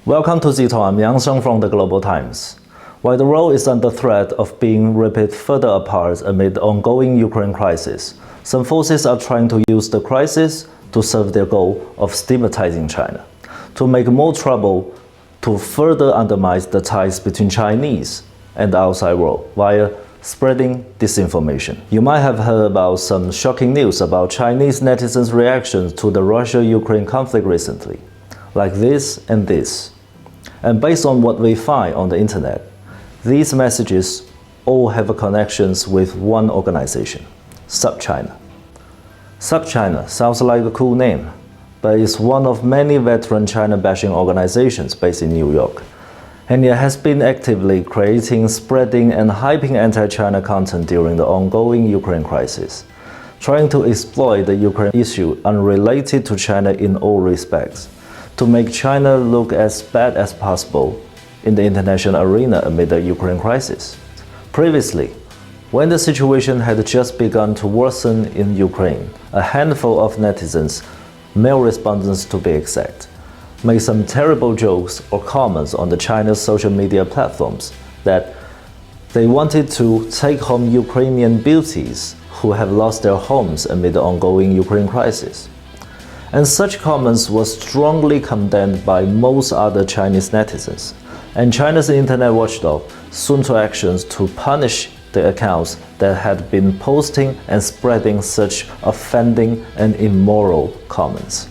Welcome to Zito. I'm Yang Sheng from the Global Times. While the world is under threat of being ripped further apart amid the ongoing Ukraine crisis, some forces are trying to use the crisis to serve their goal of stigmatizing China, to make more trouble, to further undermine the ties between Chinese and the outside world via spreading disinformation. You might have heard about some shocking news about Chinese netizens' reactions to the Russia-Ukraine conflict recently, like this and this. And based on what we find on the internet, these messages all have connections with one organization, SupChina. SupChina sounds like a cool name, but it's one of many veteran China-bashing organizations based in New York, and it has been actively creating, spreading, and hyping anti-China content during the ongoing Ukraine crisis, trying to exploit the Ukraine issue unrelated to China in all respects, to make China look as bad as possible in the international arena amid the Ukraine crisis. Previously, when the situation had just begun to worsen in Ukraine, a handful of netizens, male respondents to be exact, made some terrible jokes or comments on the China's social media platforms that they wanted to take home Ukrainian beauties who have lost their homes amid the ongoing Ukraine crisis. And such comments were strongly condemned by most other Chinese netizens, and China's internet watchdog soon took actions to punish the accounts that had been posting and spreading such offending and immoral comments.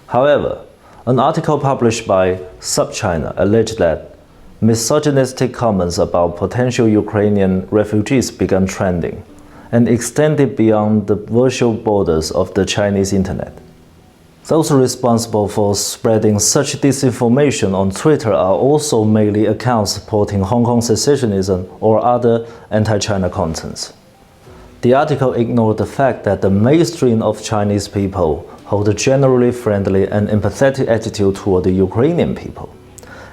However, an article published by SupChina alleged that misogynistic comments about potential Ukrainian refugees began trending and extended beyond the virtual borders of the Chinese internet. Those responsible for spreading such disinformation on Twitter are also mainly accounts supporting Hong Kong secessionism or other anti-China contents. The article ignored the fact that the mainstream of Chinese people hold a generally friendly and empathetic attitude toward the Ukrainian people,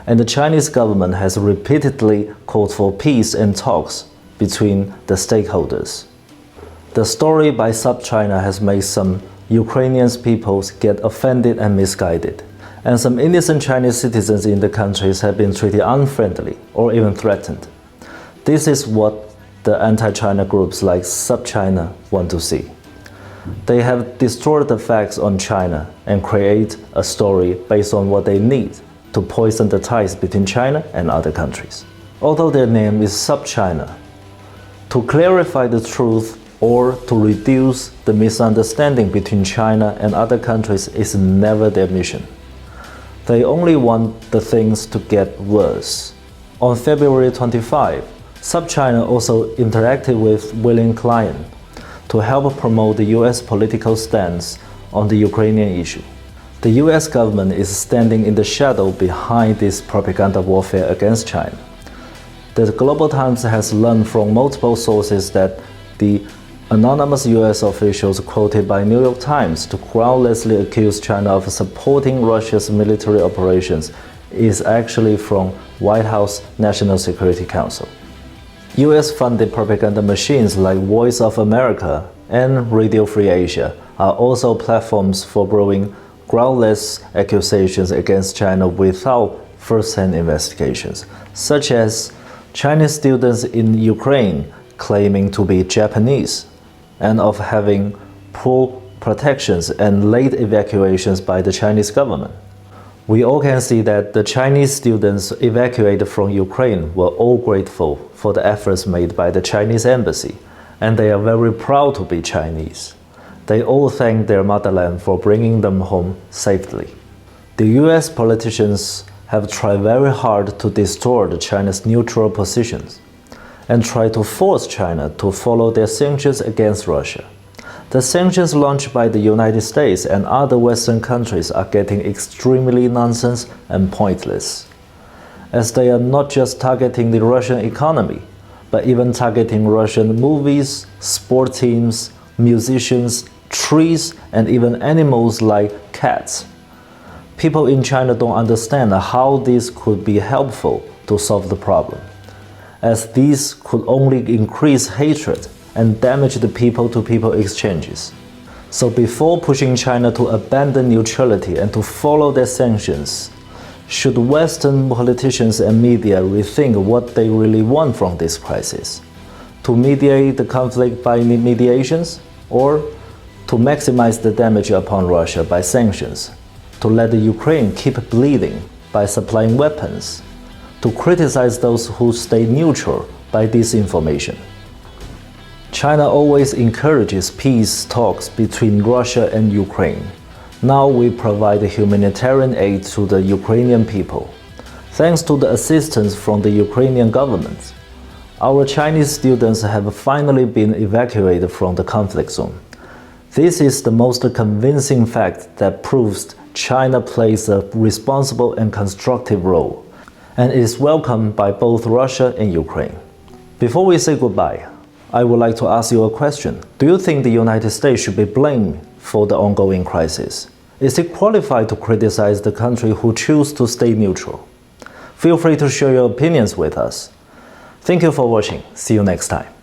and the Chinese government has repeatedly called for peace and talks between the stakeholders. The story by SupChina has made some Ukrainian peoples get offended and misguided, and some innocent Chinese citizens in the countries have been treated unfriendly or even threatened. This is what the anti-China groups like SupChina want to see. They have distorted the facts on China and create a story based on what they need to poison the ties between China and other countries. Although their name is SupChina, to clarify the truth or to reduce the misunderstanding between China and other countries is never their mission. They only want the things to get worse. On February 25, SupChina also interacted with willing clients to help promote the US political stance on the Ukrainian issue. The US government is standing in the shadow behind this propaganda warfare against China. The Global Times has learned from multiple sources that the anonymous US officials quoted by New York Times to groundlessly accuse China of supporting Russia's military operations is actually from White House National Security Council. US-funded propaganda machines like Voice of America and Radio Free Asia are also platforms for brewing groundless accusations against China without first-hand investigations, such as Chinese students in Ukraine claiming to be Japanese, and of having poor protections and late evacuations by the Chinese government. We all can see that the Chinese students evacuated from Ukraine were all grateful for the efforts made by the Chinese embassy, and they are very proud to be Chinese. They all thank their motherland for bringing them home safely. The US politicians have tried very hard to distort China's neutral positions and try to force China to follow their sanctions against Russia. The sanctions launched by the United States and other Western countries are getting extremely nonsense and pointless, as they are not just targeting the Russian economy, but even targeting Russian movies, sport teams, musicians, trees, and even animals like cats. People in China don't understand how this could be helpful to solve the problem, as these could only increase hatred and damage the people-to-people exchanges. So before pushing China to abandon neutrality and to follow their sanctions, Should Western politicians and media rethink what they really want from this crisis? To mediate the conflict by mediations, or to maximize the damage upon Russia by sanctions, to let the Ukraine keep bleeding by supplying weapons, to criticize those who stay neutral by disinformation? China always encourages peace talks between Russia and Ukraine. Now we provide humanitarian aid to the Ukrainian people. Thanks to the assistance from the Ukrainian government, our Chinese students have finally been evacuated from the conflict zone. This is the most convincing fact that proves China plays a responsible and constructive role, and is welcomed by both Russia and Ukraine. Before we say goodbye, I would like to ask you a question. Do you think the United States should be blamed for the ongoing crisis? Is it qualified to criticize the country who choose to stay neutral? Feel free to share your opinions with us. Thank you for watching. See you next time.